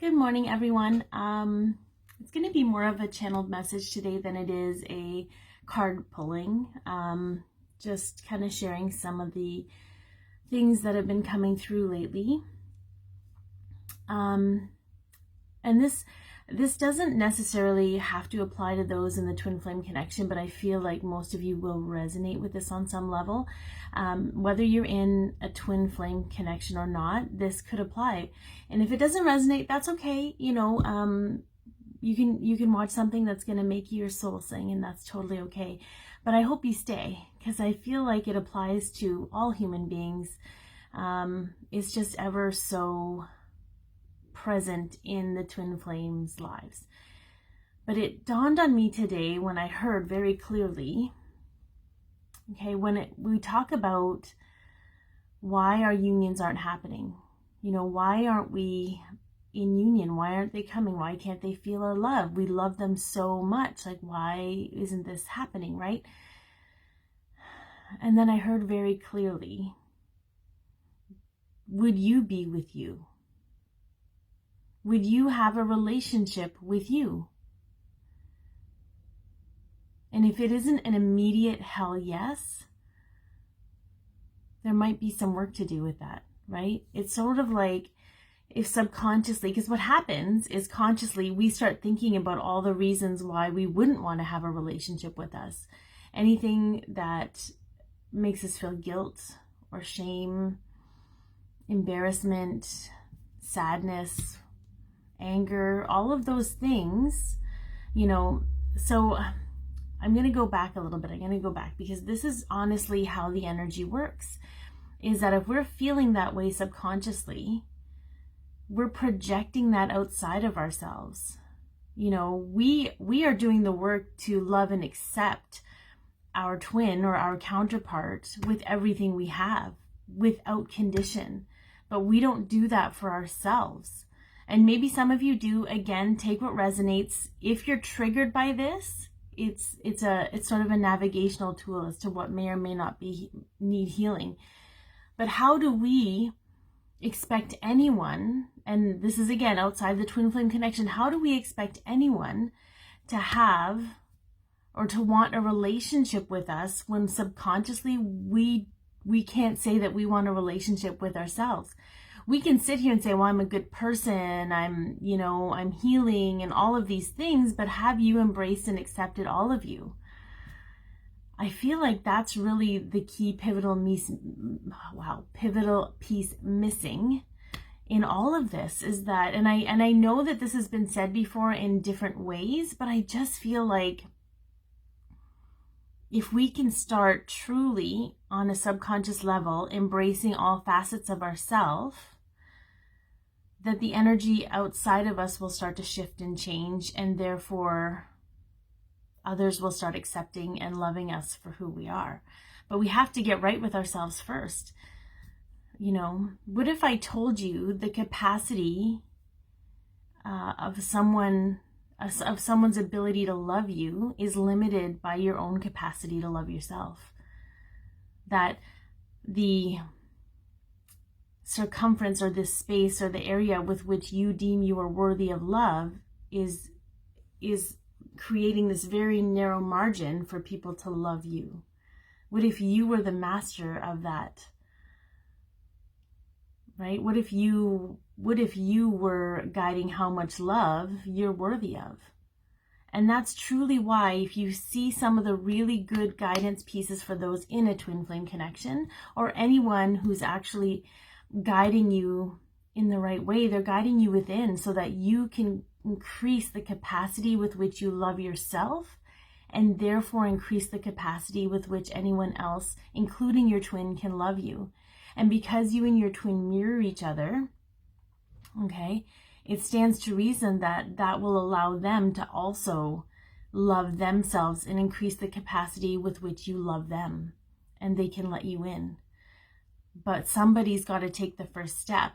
Good morning, everyone. It's going to be more of a channeled message today than it is a card pulling. Just kind of sharing some of the things that have been coming through lately. And this doesn't necessarily have to apply to those in the twin flame connection, but I feel like most of you will resonate with this on some level. Whether you're in a twin flame connection or not, this could apply. And if it doesn't resonate, that's okay. You can watch something that's going to make your soul sing, and that's totally okay. But I hope you stay, because I feel like it applies to all human beings. It's just ever so present in the twin flames' lives. But it dawned on me today when I heard very clearly, okay, we talk about why our unions aren't happening. Why aren't we in union? Why aren't they coming? Why can't they feel our love? We love them so much. Like, why isn't this happening, right? And then I heard very clearly, would you be with you? Would you have a relationship with you? And if it isn't an immediate hell yes, there might be some work to do with that, right? It's sort of like if subconsciously, because what happens is consciously we start thinking about all the reasons why we wouldn't want to have a relationship with us. Anything that makes us feel guilt or shame, embarrassment, sadness, anger, all of those things, so I'm going to go back a little bit. I'm going to go back because this is honestly how the energy works, is that if we're feeling that way subconsciously, we're projecting that outside of ourselves. We are doing the work to love and accept our twin or our counterpart with everything we have, without condition. But we don't do that for ourselves. And maybe some of you do. Again, take what resonates. If you're triggered by this, it's sort of a navigational tool as to what may or may not need healing. But how do we expect anyone, and this is again outside the twin flame connection, how do we expect anyone to have or to want a relationship with us when subconsciously we can't say that we want a relationship with ourselves? We can sit here and say, well, I'm a good person, I'm healing and all of these things, but have you embraced and accepted all of you? I feel like that's really the key pivotal piece missing in all of this, is that, and I know that this has been said before in different ways, but I just feel like if we can start truly on a subconscious level embracing all facets of ourselves, that the energy outside of us will start to shift and change, and therefore others will start accepting and loving us for who we are. But we have to get right with ourselves first. What if I told you the capacity of someone's ability to love you is limited by your own capacity to love yourself? That the circumference or this space or the area with which you deem you are worthy of love is creating this very narrow margin for people to love you. What if you were the master of that? Right? What if you were guiding how much love you're worthy of? And that's truly why, if you see some of the really good guidance pieces for those in a twin flame connection, or anyone who's actually guiding you in the right way, they're guiding you within so that you can increase the capacity with which you love yourself, and therefore increase the capacity with which anyone else, including your twin, can love you. And because you and your twin mirror each other, okay, it stands to reason that that will allow them to also love themselves and increase the capacity with which you love them, and they can let you in. But somebody's got to take the first step.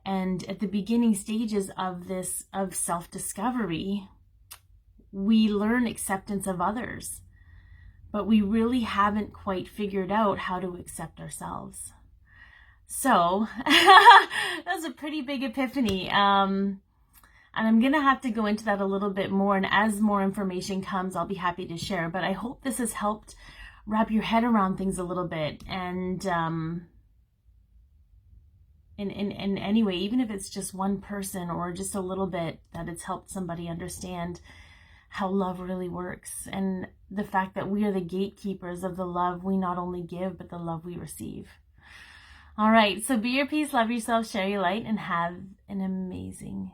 And at the beginning stages of this, of self-discovery, we learn acceptance of others, but we really haven't quite figured out how to accept ourselves. So that was a pretty big epiphany. And I'm going to have to go into that a little bit more. And as more information comes, I'll be happy to share. But I hope this has helped wrap your head around things a little bit. And in any way, even if it's just one person or just a little bit, that it's helped somebody understand how love really works. And the fact that we are the gatekeepers of the love we not only give, but the love we receive. All right. So be your peace, love yourself, share your light, and have an amazing